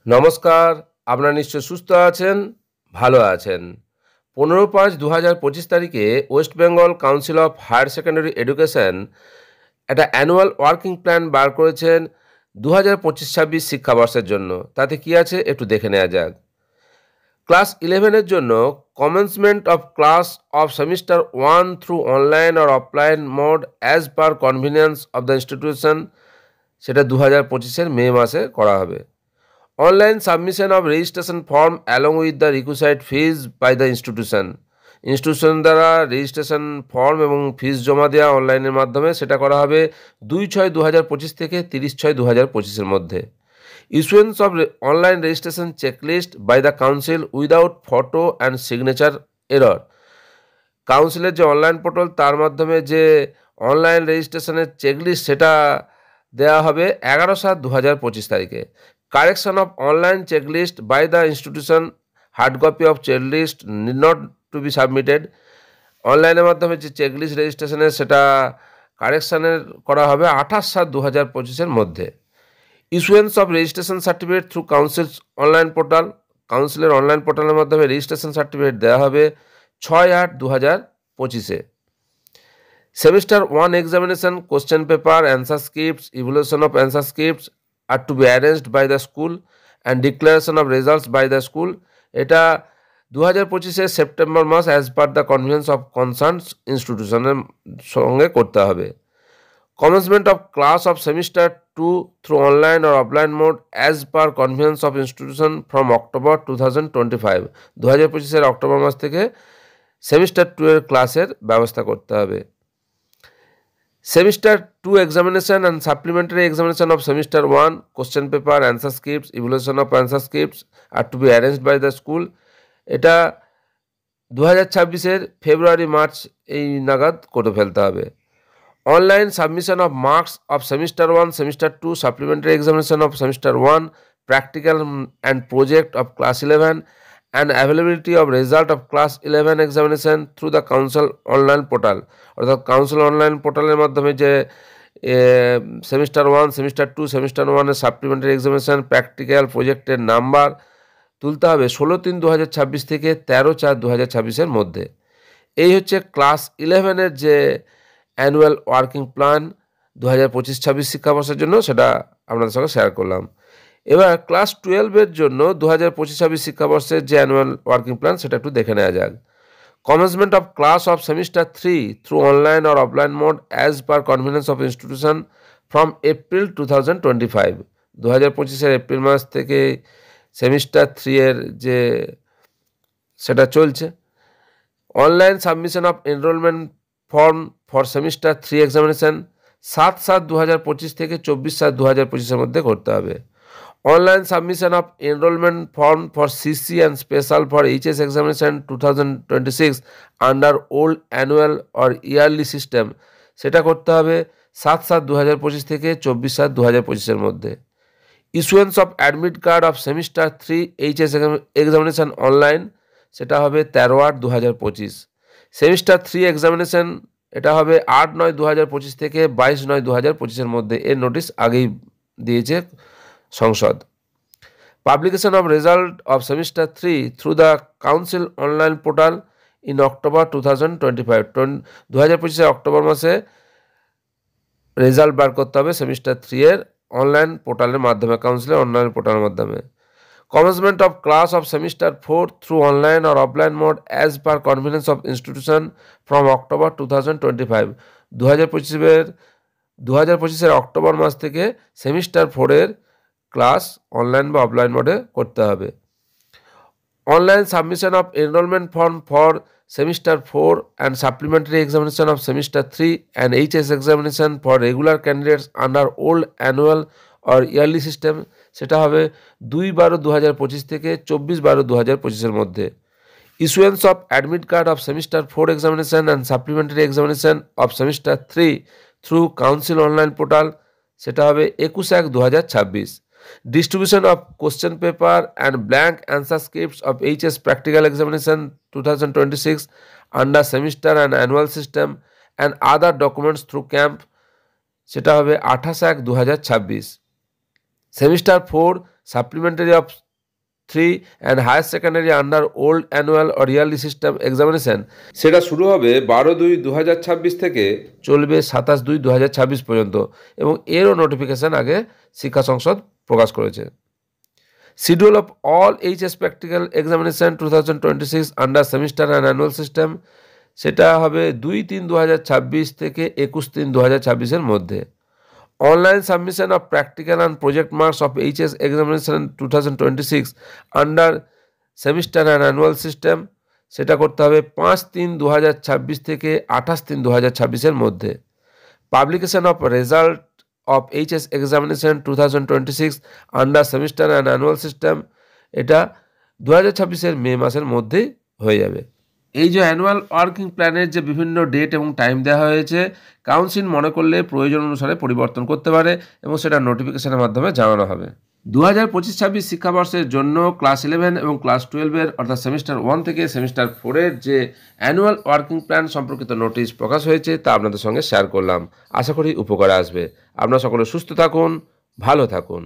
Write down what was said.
নমস্কার, আপনারা নিশ্চয় সুস্থ আছেন, ভালো আছেন। 15/5/2025 তারিখে West Bengal Council of Higher Secondary Education একটা অ্যানুয়াল ওয়ার্কিং প্ল্যান বার করেছেন 2025-26 শিক্ষাবর্ষের জন্য। তাতে কি আছে একটু দেখে নেওয়া যাক। ক্লাস 11-এর জন্য commencement of class of semester 1 through online or offline mode as per convenience of the institution, সেটা 2025-এর মে মাসে করা হবে। Online submission of registration form along with the requisite fees by the institution দ্বারা registration form এবং fees জমা দেওয়া অনলাইনের মাধ্যমে সেটা করা হবে 2/6/2025 থেকে 30/6/2025-এর মধ্যে। Issuance of online registration checklist by the council without photo and signature error. কাউন্সিলের যে অনলাইন পোর্টাল তার মাধ্যমে যে অনলাইন রেজিস্ট্রেশনের চেকলিস্ট সেটা দেওয়া হবে 11/7/2025 তারিখে। Correction of online checklist by the institution, hard copy of checklist need not to be submitted. অনলাইনের মাধ্যমে যে চেকলিস্ট রেজিস্ট্রেশনের সেটা কারেকশানের করা হবে 28/7/2025-এর মধ্যে। Issuance of registration certificate through councils online portal, কাউন্সিলের অনলাইন পোর্টালের মাধ্যমে রেজিস্ট্রেশন সার্টিফিকেট দেওয়া হবে 6/8/2025-এ। Semester 1 examination, question paper, answer scripts, evaluation of answer scripts are to be arranged by the school and declaration of results by the school. এটা 2025-এর September মাস as per the convenience of concerns ইনস্টিটিউশনের সঙ্গে করতে হবে। Commencement of class of semester 2 through online or offline mode as per convenience of institution from October 2025। 2025-এর October মাস থেকে সেমিস্টার 2-এর ক্লাসের ব্যবস্থা করতে হবে। Semester 2 examination and supplementary examination of Semester 1, question paper, answer scripts, evaluation of answer scripts are to be arranged by the school. এটা 2026-এর ফেব্রুয়ারি-মার্চ এই নাগাদ করে ফেলতে হবে। Online submission of marks of semester 1, semester 2, supplementary examination of semester 1, practical and project of class 11 and availability of result of class 11 examination through the council online portal। অর্থাৎ council online পোর্টালের মাধ্যমে যে সেমিস্টার 1, সেমিস্টার 2, সেমিস্টার 1-এর supplementary examination, practical প্রজেক্টের number তুলতে হবে 16/3/2026 থেকে 13/4/2026-এর মধ্যে। এই হচ্ছে ক্লাস 11-এর যে অ্যানুয়াল ওয়ার্কিং প্ল্যান 2025-26 শিক্ষাবর্ষের জন্য, সেটা আপনাদের সঙ্গে শেয়ার করলাম। এবার ক্লাস 12-এর জন্য 2025-26 শিক্ষাবর্ষের যে অ্যানুয়াল ওয়ার্কিং প্ল্যান সেটা একটু দেখে নেওয়া যাক। Commencement of class of semester 3 through online or offline mode as per convenience of institution from April 2025। 2025-এর এপ্রিল মাস থেকে সেমিস্টার 3-এর যে সেটা চলছে। Online submission of enrolment form for semester 3 examination 7/7/2025 থেকে 24/7/2025-এর মধ্যে করতে হবে। Online submission of enrollment form for CC and special for HS examination 2026 under old annual or yearly system, সেটা করতে হবে 7/7/2025 থেকে 24/7/2025-এর মধ্যে। Issuance of admit card of semester 3 HS examination online, সেটা হবে 13/8/2025। সেমিস্টার 3 এক্সামিনেশন এটা হবে 8/9/2025 থেকে 22/9/2025-এর মধ্যে। এর নোটিশ আগেই দিয়েছে সংসদ। Publication of result of semester 3 through the council online portal in October 2025। 2025-এর অক্টোবর মাসে রেজাল্ট বার করতে হবে সেমিস্টার 3-এর অনলাইন পোর্টালের মাধ্যমে, কাউন্সিলের অনলাইন পোর্টালের মাধ্যমে। Commencement of class of semester 4 through online or offline mode as per convenience of institution from October 2025। 2025-এর অক্টোবর মাস থেকে সেমিস্টার 4-এর ক্লাস অনলাইন বা অফলাইন মোডে করতে হবে। Online submission of enrolment form for semester 4 and supplementary examination of semester 3 and HS examination for regular candidates under old annual or yearly system, সেটা হবে 2/12/2025 থেকে 24/12/2025-এর মধ্যে। Issuance of admit card of semester 4 examination and supplementary examination of semester 3 through council online portal, সেটা হবে 21/1/2026। Distribution of question paper and blank answer scripts of HS practical examination 2026 under semester and annual system and other documents through camp, সেটা হবে 28/1/2026। Semester 4 supplementary of 3 and higher secondary under old annual or yearly system examination, সেটা শুরু হবে 12/2/2026 থেকে চলবে 27/2/2026 পর্যন্ত, এবং এরও নোটিফিকেশান আগে শিক্ষা সংসদ প্রকাশ করেছে। Schedule of all HS practical examination 2026 under semester and annual system, সেটা হবে 2/3/2026 থেকে 21/3/2026 মধ্যে। Online submission of practical and project marks of HS examination 2026 under semester and annual system, সেটা করতে হবে 5/3/2026 থেকে 28/3/2026 মধ্যে। Publication of result of HS examination 2026 under semester and annual system, এটা 2026 মে মাসের মধ্যেই হয়ে যাবে। এই যে অ্যানুয়াল ওয়ার্কিং প্ল্যানের যে বিভিন্ন ডেট এবং টাইম দেওয়া হয়েছে, কাউন্সিল মনে করলে প্রয়োজন অনুসারে পরিবর্তন করতে পারে এবং সেটা নোটিফিকেশনের মাধ্যমে জানানো হবে। 2025-26 শিক্ষাবর্ষের জন্য ক্লাস 11 এবং ক্লাস 12-এর অর্থাৎ সেমিস্টার 1 থেকে সেমিস্টার 4-এর যে অ্যানুয়াল ওয়ার্কিং প্ল্যান সম্পর্কিত নোটিশ প্রকাশ হয়েছে তা আপনাদের সঙ্গে শেয়ার করলাম। আশা করি উপকারে আসবে। আপনারা সকলে সুস্থ থাকুন, ভালো থাকুন।